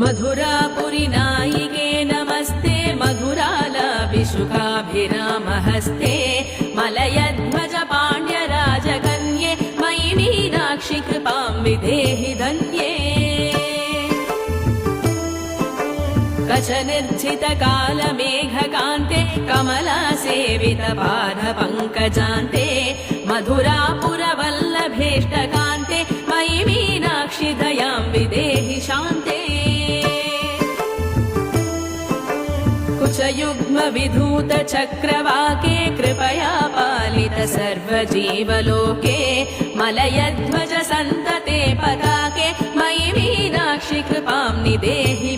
मधुरापुरी नायिके नमस्ते मधुरालाभिषुकाभिरामहस्ते मलयध्वज पाण्ड्यराजकन्ये मयि मीनाक्षि कृपां विधेहि धन्ये कचनिर्झितकालमेघकान्ते कमलासेवितपादपङ्कजान्ते मधुरापुरवल्लभेष्टकान्ते मयि मीनाक्षि दयां विधेहि शान्ते कुचयुग्मविधूत चक्रवाके कृपया पालित सर्वजीवलोके मलयध्वज सन्तते पताके मयि मीनाक्षि कृपां निदेहि